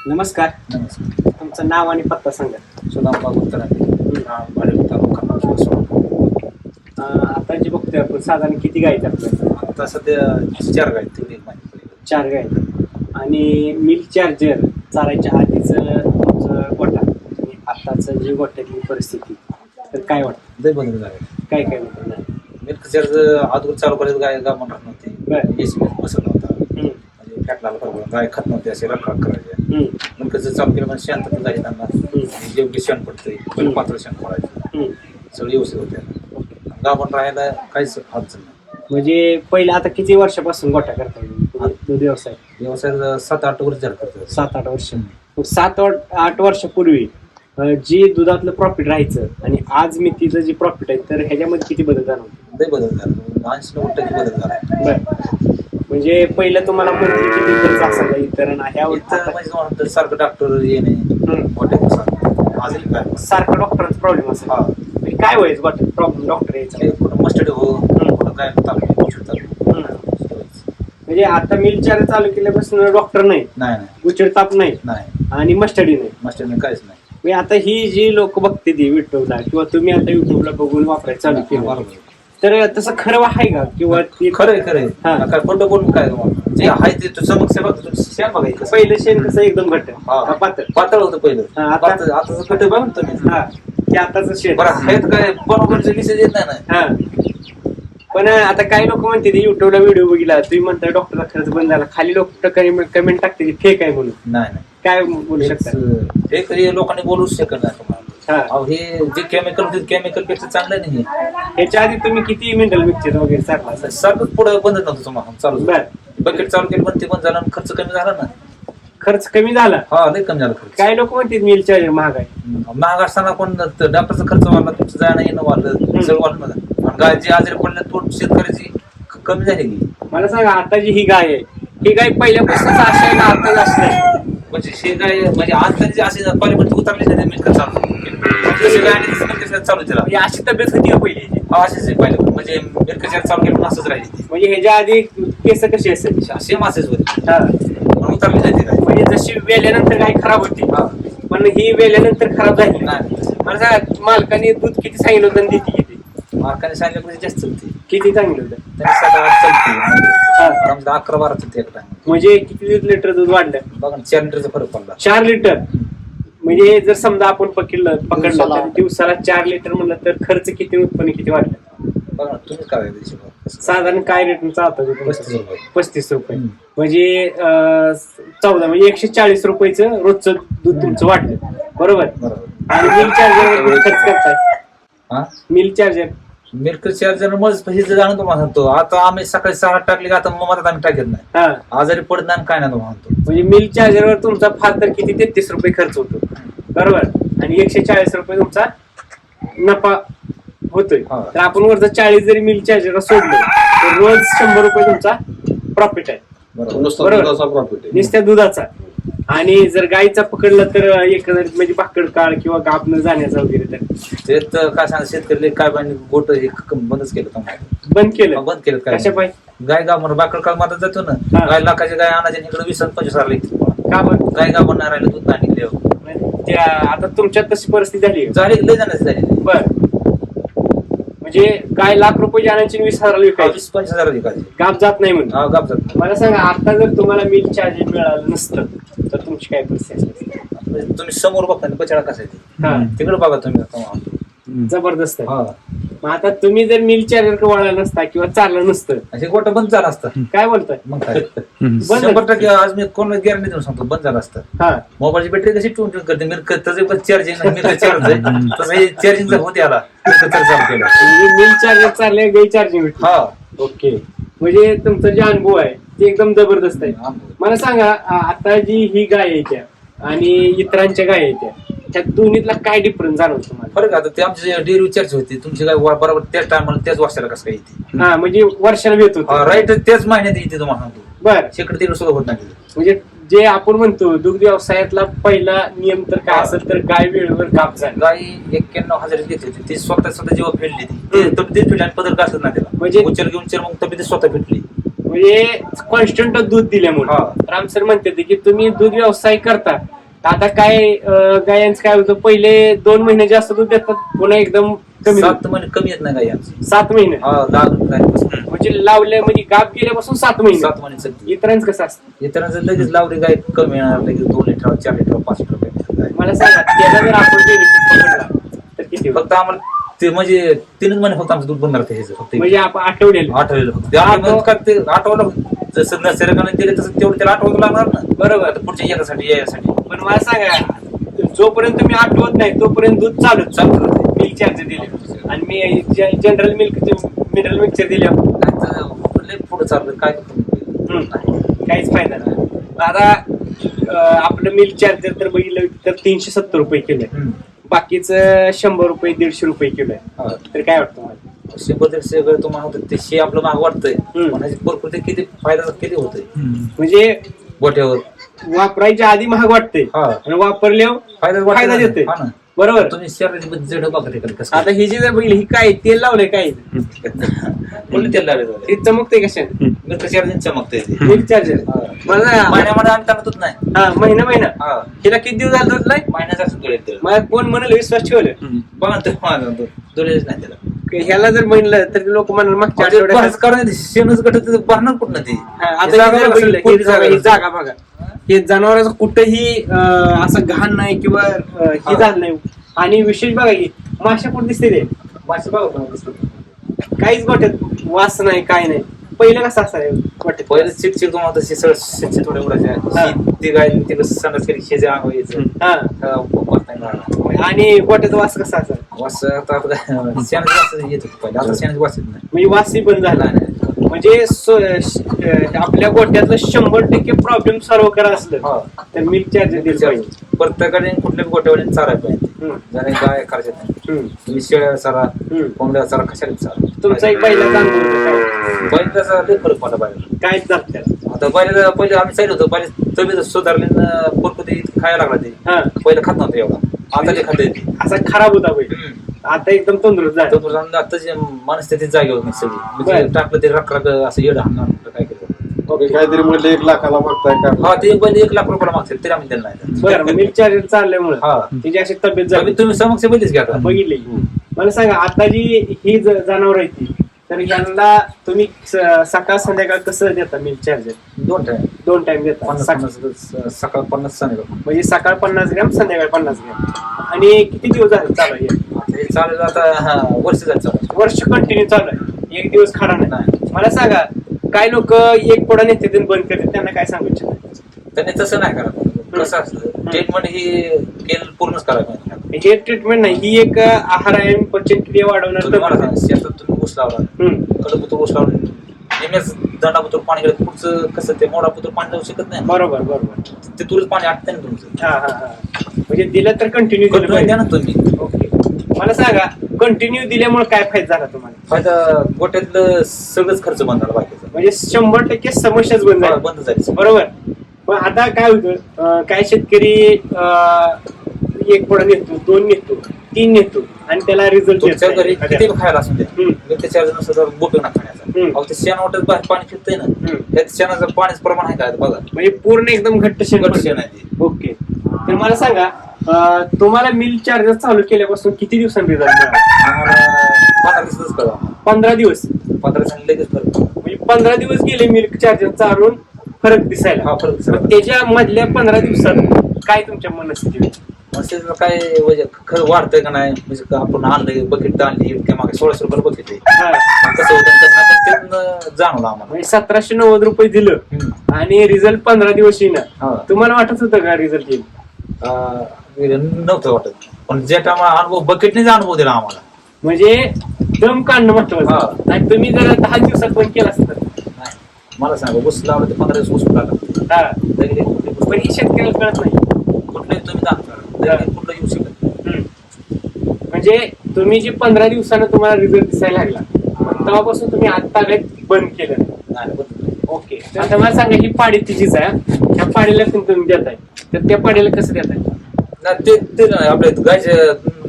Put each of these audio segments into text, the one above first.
नमस्कार. नमस्कार. तुमचं नाव आणि पत्ता सांगा. सुदाम बागुतर आता जे बघतोय आपण साधारण किती गाय आहेत आपल्या? आता सध्या 4 गाय तेवढी एक माहिती पडेल. 4 गाय आहेत. आणि मिल्क चार्जर चालायच्या आधीचं तुमचं गोठा आणि आताचं जे गोठ्यातली परिस्थिती, तर काय वाटतं? लय बदल झाले. काय काय बदल? मिल्क चार्ज अगोदर चालू करायचं गाय गाभण राहत नव्हती. एसी बसत नव्हता, म्हणजे फॅट लागला पडला, गाय खात नव्हती, असे रखरख करायचे. मग कसं चालू केलं म्हणजे शांतता झाली त्यांना. योग्य शेण पडतंय, पहिले पातळ शेण पडायचं, सगळं व्यवस्थित होते. गाभण राहायला काहीच अडचण नाही. म्हणजे पहिलं आता किती वर्षापासून गोठा करता दूध व्यवसाय? व्यवसाय 7-8 वर्ष झालं करतो. 7-8 वर्ष. 7-8 वर्षापूर्वी जी दुधातलं प्रॉफिट राहायचं आणि आज मी तिचं जे प्रॉफिट आहे, तर ह्याच्यामध्ये किती बदल जाणवतो? लय बदल झाला, 80-90% बदल झाला. बरं. म्हणजे पहिलं तुम्हाला मंथली किती खर्च असायचा इतर म्हणजे सारखं डॉक्टर येणे सारखं डॉक्टरांचा प्रॉब्लेम असेल. म्हणजे काय व्हायचं प्रॉब्लेम डॉक्टर यायचा? मस्टडी हो, काय म्हणजे आता मिल्क चार्जर चालू केल्यापासून डॉक्टर नाही, गुचिड ताप नाही आणि मस्टडी नाही. मस्टडी काहीच नाही. म्हणजे आता ही जी लोक बघते ती युट्यूबला किंवा तुम्ही आता युट्यूबला बघून वापरायला चालू केलं, तर तसं खरं आहे का? किंवा ती खरंय काय खोटं बोलून काय जे आहे ते समक्ष शेण बघायचं. पहिलं शेण कसं एकदम घट्ट पातळ होतं पहिलं, आता घट्ट बघा ना तुम्ही. ते आताच शेण बरं काय बरोबर विषय येत नाही ना. पण आता काही लोक म्हणते युट्यूबला व्हिडिओ बघितला, तुम्ही म्हणता डॉक्टरचा खर्च बंद झाला, खाली लोक कमेंट टाकते की फेक आहे म्हणून. नाही काय बोलू शकता? फेक लोकांनी बोलूच शकत नाही तुम्हाला. हे जे केमिकल पेक्षा चांगलं नाही. ह्याच्या आधी तुम्ही किती मिनरल मिक्सचर वगैरे चालला? सारखं पुढे बंद नव्हतं तुम्हाला चालू. बकेट चालू केलं पण ते बंद झालं, खर्च कमी झाला ना. खर्च कमी झाला? लय कमी झाला खर्च. काही लोक म्हणतात मिल्क चार्जर महाग आहे. महाग असताना पण डॉक्टरचा खर्च वाढला, तुमचं जाणं येणं वाढलं, सगळं वाढलं ना. गाय जी आजारी पडल्या तोड शेतकऱ्याची कमी झाली. मला सांगा, आता जी ही गाय आहे, ही गाय पहिल्यापासून अशी आहे ना आता जास्त आहे? म्हणजे शे गाय म्हणजे आता जी अशी क्वालिटी उतरली नाही मिल्क चालू चालू तिला. अशी तब्येत होती का पहिली? अशीच आहे पहिले, म्हणजे मिल्क चालू केलं असंच राहिली. म्हणजे ह्याच्या आधी केस कशी असेल? सेम असेच होते, उतरली जाते गाय. म्हणजे जशी वेल्यानंतर गाय खराब होती, पण ही वेल्यानंतर खराब झाली नाही. मला सांगा, मालकाने दूध किती सांगितलं होतं आणि देते किती? मालकाने सांगितलं म्हणजे जास्त चलते. किती सांगितलं होतं? 7-8 चलते, 11-12 चलते एक टाइम. म्हणजे किती लिटर दूध वाढलं? बघा 4 लिटरचा फरक पडला. 4 लिटर. म्हणजे जर समजा आपण पकडलं तर दिवसाला 4 लिटर म्हणलं तर खर्च किती, उत्पन्न किती वाढलं? बघा तुम्ही काय साधारण काय रेट चालतं? 35 रुपये. म्हणजे 14 म्हणजे 140 रुपयाचं रोजचं दूध तुमचं वाढलं, बरोबर? आणि मिल्क चार्जर खर्च करताय? मिल्क चार्जर मग जाणून तुम्हाला सांगतो. आता आम्ही सकाळी 6 टाकले, आता मग आम्ही टाकत नाही, आजारी पडत नाही काय नाही तुम्हाला सांगतो. म्हणजे मिल्क चार्जरवर तुमचा फार तर किती 33 रुपये खर्च होतो, बरोबर? आणि 140 रुपये तुमचा नफा होतोय. तर आपण वरचं 40 जरी मिल्क चार्जर सोडलं तर रोज 100 रुपये तुमचा प्रॉफिट आहे, बरोबर? नुसत्या दुधाचा. आणि जर गायचा पकडलं तर एकंदरीत म्हणजे भाकड काळ किंवा गाप न जाण्याचा वगैरे. तर काय सांग, शेतकरी काय गोट हे बंदच केलं. बंद केलं कशा पाहिजे? गाय गाव भाकड काळ मात्र जातो ना, गाय लाखाची गाय आणायची इकडे 20-25 लागली. का बंद? गाय गाभण नाही राहिलं, दूध नाही निघले. आता तुमच्यात तशी परिस्थिती झाली लय जाण्याची झाली. बर. म्हणजे गाय लाख रुपये आणायची 20,000 विकायची, 20-25 विकायची. गाप जात नाही म्हणून. गाप जात. मला सांगा, आता जर तुम्हाला मिल्क चार्जर मिळालं नसतं तर तुमची काय परिस्थिती असते? तुम्ही समोर बघता बचाडा कसा आहे तिकडे बघा तुम्ही. जबरदस्त आहे. मग आता तुम्ही जर मिल्क चार्जर वळाला नसता किंवा चाललं नसतं, असे गोट बंद झालं असतं. काय बोलताय? मग काय 100% आज मी कोण गॅरंटी देऊन सांगतो बंद झालं असतं. मोबाईलची बॅटरी कशी टून करते, मिल्क चार्जिंग होते आला चालू केलं. मिल्क चार्जर चाललंय, गाई चार्जिंग. ओके. म्हणजे तुमचा जे अनुभव आहे ते एकदम जबरदस्त आहे. मला सांगा, आता जी ही गाय आहे त्या आणि इतरांच्या गाय आहे त्या दोन्हीतला काय डिफरन्स जाणवतो तुम्हाला? फरक आता ते आमची डेअरी चर्च होती, तुमची गाय बरोबर त्याच टायमाला त्याच वर्षाला कसं काय येते. म्हणजे वर्षाला येत होतं. राईट, त्याच महिन्यात येते तुम्हाला सांगतो. बरं. शेकडे 3 सुद्धा होत नाही. म्हणजे जे आपण म्हणतो दुग्ध व्यवसायातला पहिला नियम तर काय असेल तर गाय वेळेवर काप झाली. गाय 91,000 घेत होती, ती स्वतः जेव्हा फेडली ती तब्येत फेडली आणि पदर कासत नाही त्याला. म्हणजे उचल घेऊन मग तब्येत स्वतः फेडली. म्हणजे कॉन्स्टंट दूध दिल्यामुळे राम सर म्हणते की तुम्ही दूध व्यवसाय करता आता काय गायांचं काय होतं, पहिले 2 महिने जास्त दूध देतात, पुन्हा एकदम कमी 7 महिने कमी येत नाही गाई आमची. 7 महिने लागून म्हणजे लावल्या म्हणजे गाप गेल्यापासून 7 महिने. 7 महिने चलते. इतरांचं कसं असतं? इतरांचं लगेच लावली गाय कमी येणार, लगेच 2 लिटर 4 लिटर 5 लिटर. मला सांगा त्याला जर आपण बेनिफिट पकडला तर किती होईल? फक्त आम्हाला ते म्हणजे 3 महिने फक्त आमचं दूध बंद राहते फक्त. म्हणजे आपण आठवड्याला आठवलेलं फक्त ते आठवलं जसं नर्सरीकडे दिले तसं तेवढं त्याला आठवलं लागणार ना. बरोबर. आता पुढच्या यासाठी पण मला सांगा जोपर्यंत मी आठवत नाही तोपर्यंत दूध चालत मिल्क चार्जर दिले आणि मी जनरल मिल्क मिनरल मिक्सर दिले पुढे चाललं काय काहीच फायदा नाही. आता आपलं मिल्क चार्जर तर बघितलं तर 370 रुपये किलो आहे, बाकीचं 100 रुपये 150 रुपये किलो आहे. तर काय वाटतं मला? 100-150 तुम्हाला होतं ते आपलं महाग वाटतंय, भरपूर ते किती फायदा किती होतोय म्हणजे गोठ्यावर वापरायच्या आधी महाग वाटतंय आणि वापरल्यावर फायदा देतोय. बरोबर. तुम्ही शरीराची जड बघते कसं. आता ही जी जर बघितली ही काय तेल लावलंय काय कोणी तेल लावलं हे चमकते कशाने? मिल्क चार्जर चमकते मिल्क चार्जर मला महिन्यामध्ये आम्ही टाकतच नाही. हा महिना हिला किती दिवस झालं दूध नाही? महिन्याचा मला कोण म्हणाल विश्वास ठेवलं बघा दोलेच नाही त्याला. ह्याला जर म्हणलं तर लोक म्हणाल मागच्या आठवड्यात कारण शेणच गट भरणार कुठं ती. आता ही जागा बघा, हे जनावरांचं कुठंही असं घाण नाही किंवा हे झालं नाही. आणि विशेष बघा की माशा कुठे दिसते ते माशा बघा पण दिसते काहीच गोठ्यात वास नाही काय नाही. पहिलं कसं असायचं गोठ्यात? पहिलं चिडचिड तुम्हाला तशी सळ थोडे उडायचे ती गाय तिकडे संडास केली शेजा यायचं आणि गोठ्याचा वास कसा असायचा? वास आता शेणाचा वास येत होता पहिला, आता शेणाचा वास येत नाही. म्हणजे वासही बंद झाला नाही. म्हणजे आपल्या गोठ्यातलं 100% प्रॉब्लेम सॉल्व्ह करा असलं तर मिल्क चार्जर दिलं पाहिजे. प्रत्येकाने कुठल्याच गोठ्यावर चारायला पाहिजे. जरा गाय करायचे नाही, तुम्ही शेळ्या चारा कोंबड्या चारा कशाला चारा. तुमचा एक बैलाचा अनुभव बैल तसा लय फरक पडला पाहिजे. काय झालं आता? पहिले आम्ही चालू होतो, पहिले तब्येत सुधारले पोरपती खायला लागला ते. पहिलं खात नव्हतं एवढा, आता ते खात असा खराब होता बैल, आता एकदम तंदुरुस्त झाला. आताची मनस्थिती जागेवर मी सगळी टाकलं ते रख असं येड हाणणार काय केलं काहीतरी म्हणलं 1 लाखाला मागताय का? हा ते पहिले 1 लाख रुपयाला मागतात तरी आम्ही त्यांना नाही. बरं मिल्क चार्जर चालल्यामुळे तिची अशी तब्येत झाली. तुम्ही समक्ष बघितलीच घ्या बघितली. मला सांगा आता जी ही जनावर आहे ती तर ह्यांना तुम्ही सकाळ संध्याकाळ कसं देता मिल्क चार्जर? 2 टाइम देता. सकाळ 50 म्हणजे सकाळ 50 ग्रॅम संध्याकाळ 50 ग्रॅम. आणि किती दिवस झाले चालू आहे? चालेल आता वर्ष झालं. वर्ष कंटिन्यू चालू आहे, 1 दिवस खरा नाही. मला सांगा काय लोक 1 पोडा नेते बंद करतात, त्यांना काय सांगू इच्छित? त्यांनी तसं नाही करायचं. कसं असतं ट्रीटमेंट ही केल पूर्णच करायला हे ट्रीटमेंट नाही, ही एक आहार आहे, पचनक्रिया वाढवणार. शेतात तुम्ही ऊस लावला, कडपुत्र ऊस लावून नेहमीच दंडापुत्र पाणी गेलं, पुढचं कसं ते मोडापुत्र पाणी जाऊ शकत नाही. बरोबर. ते तुरंत पाणी आटतं ना तुमचं. म्हणजे दिलं तर कंटिन्यू दिलं द्या ना तुम्ही. ओके. मला सांगा कंटिन्यू दिल्यामुळे काय फायदा झाला तुम्हाला? फायदा गोठ्यातलं सगळंच खर्च बंद झाला बाकीचा. म्हणजे 100% समस्याच बंद झाली. बरोबर. पण आता काय होतं, काय शेतकरी 1 पोडा नेतो, 2 नेतो, 3 नेतो आणि त्याला रिझल्ट घरी किती खायला असू द्या त्याच्या बोपे ना खाण्याचा. ते शेण वाटत बाहेर पाणी फिरतंय ना, त्यात शेणाचं पाण्याचं प्रमाण आहे काय बघा. म्हणजे पूर्ण एकदम घट्ट शेण आहे. ओके. तर मला सांगा तुम्हाला मिल्क चार्जर चालू केल्यापासून किती दिवसांनी रिझल्ट मिळाला? 15 दिवसच करा. 15 दिवस. 15 दिवसांनी लगेच फरक. म्हणजे 15 दिवस गेले मिल्क चार्जर चालून फरक दिसायला. त्याच्या मधल्या 15 दिवसात काय तुमच्या मनस्थिती? काय म्हणजे खरं वाढतंय का नाही? म्हणजे आपण आणलं बकेट आणली इतक्या मागे 1600 रुपये बकेट आहे, कसं होतं जाणवलं आम्हाला. म्हणजे 1790 रुपये दिलं आणि रिझल्ट 15 दिवस येणार. तुम्हाला वाटत होतं का रिझल्ट येईल? नव्हतं वाटत, पण जे टायमाला अनुभव बकेटनेच अनुभव दिला आम्हाला. म्हणजे दम काढणं महत्वाचं. आणि तुम्ही जर 10 दिवसात पण केलं असतं. मला सांगा ऊस लावलं तर 15 दिवस ऊस लागला, पण ही शेतकऱ्याला कळत नाही. कुठलंही तुम्ही दान करा, कुठलं येऊ शकत. म्हणजे तुम्ही जे 15 दिवसानं तुम्हाला रिझल्ट दिसायला लागला तेव्हापासून तुम्ही आता बंद केलं नाही. ओके. आता मला सांगा ही पाडी तिचीच आहे, त्या पाडीला तुम्ही देताय तर त्या पाडीला कसं देताय? ते आपल्या गायच्या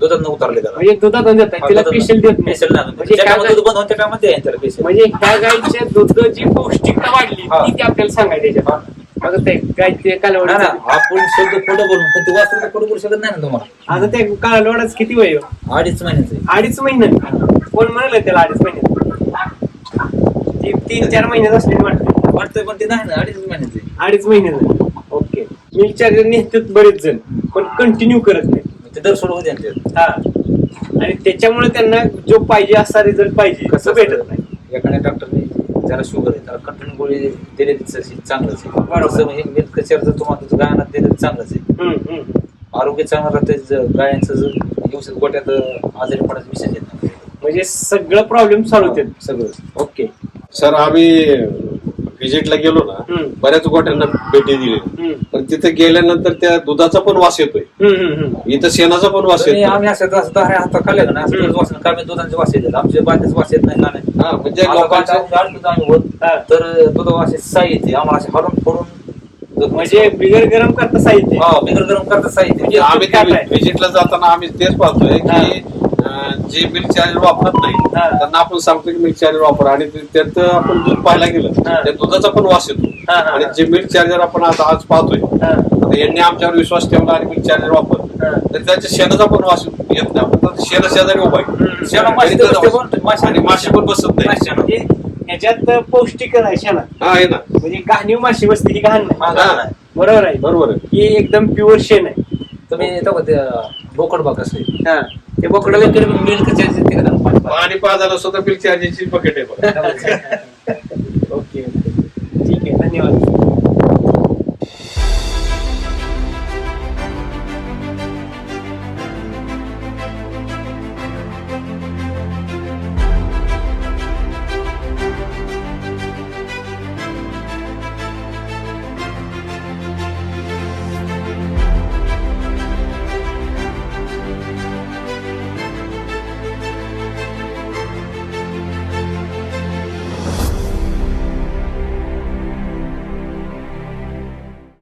दुधात उतरले म्हणजे दुधात देताय, तिला स्पेशल देत नाही. म्हणजे ह्या गायच्या दूध जी पौष्टिकता वाढली ती आपल्याला सांगायची. बघा ते काय ते कालवड ना आपण शब्द खोटं बोलून पण ते वास्तव खोटं बोलू शकत नाही ना तुम्हाला. आता ते कालवडच किती वय आहे? 2.5 महिन्याचं आहे. 2.5 महिन्यात कोण म्हणाल त्याला 2.5 महिन्यात? ती 3-4 महिन्यात असली वाटते. वाटतंय पण ते नाही ना 2.5 महिन्याचं आहे. 2.5 महिन्यात. ओके. मिल्क चार्जर नेतात बरेच जण पण कंटिन्यू करत नाही. ते दर सोडवू द्या. हा आणि त्याच्यामुळे त्यांना जो पाहिजे असा रिझल्ट पाहिजे कसं कसं भेटत नाही. एखाद्या डॉक्टरने ज्याला शुगर आहे त्याला कंटिन्यू गोळी दिले चांगलंच आहे. बरोबर. असं म्हणजे मिल्क चार्जर तुम्हाला गायांना दिलं चांगलंच आहे. आरोग्य चांगलं राहतं. गायांचं दिवसात गोट्यात आजारी पडायचा विषय येत नाही. म्हणजे सगळं प्रॉब्लेम सॉल्व्ह होते सगळं. ओके. सर आम्ही व्हिजिटला गेलो ना, बऱ्याच गोट्यांना भेटी दिली, पण तिथे गेल्यानंतर त्या दुधाचा पण वास येतोय, इथं शेणाचा पण वास येतोय. आम्ही असं दहा हात खाल्ले ना असं वास कमी दुधाचे वास येतात. आमच्या बाकीच वास येत नाही का नाही. हा म्हणजे लोकांच्या आम्ही होत तर दूध वास साई येते आम्हाला असे हरून फोडून. म्हणजे बिगर गरम करता साहित्य. हा बिगर गरम करता साहित्य. म्हणजे आम्ही व्हिजिटला जाताना आम्ही तेच पाहतोय की जे मिल्क चार्जर वापरत नाही त्यांना आपण सांगतो की मिल्क चार्जर वापरा, आणि त्यात आपण दूध पाहायला गेलं त्या दुधाचा पण वास येतो. आणि जे मिल्क चार्जर आपण आता आज पाहतोय आता यांनी आमच्यावर विश्वास ठेवला आणि मिल्क चार्जर वापरलं तर त्याच्या शेणाचा पण वास येत नाही. आपण शेणा शेजारी उभा आहे आणि माशी पण बसत नाही. ह्याच्यात पौष्टिक आहे शेणा. हा आहे ना, म्हणजे घाणीव माशी बसते ही घाण नाही. बरोबर आहे. बरोबर आहे. ही एकदम प्युअर शेण आहे. तुम्ही बोकड बघ कसं आहे. ते बोकडाला मिल्क चार्जर पाणी पाजायला सुद्धा मिल्क चार्जरची बकेट आहे बघा. ओके. ठीक आहे. धन्यवाद.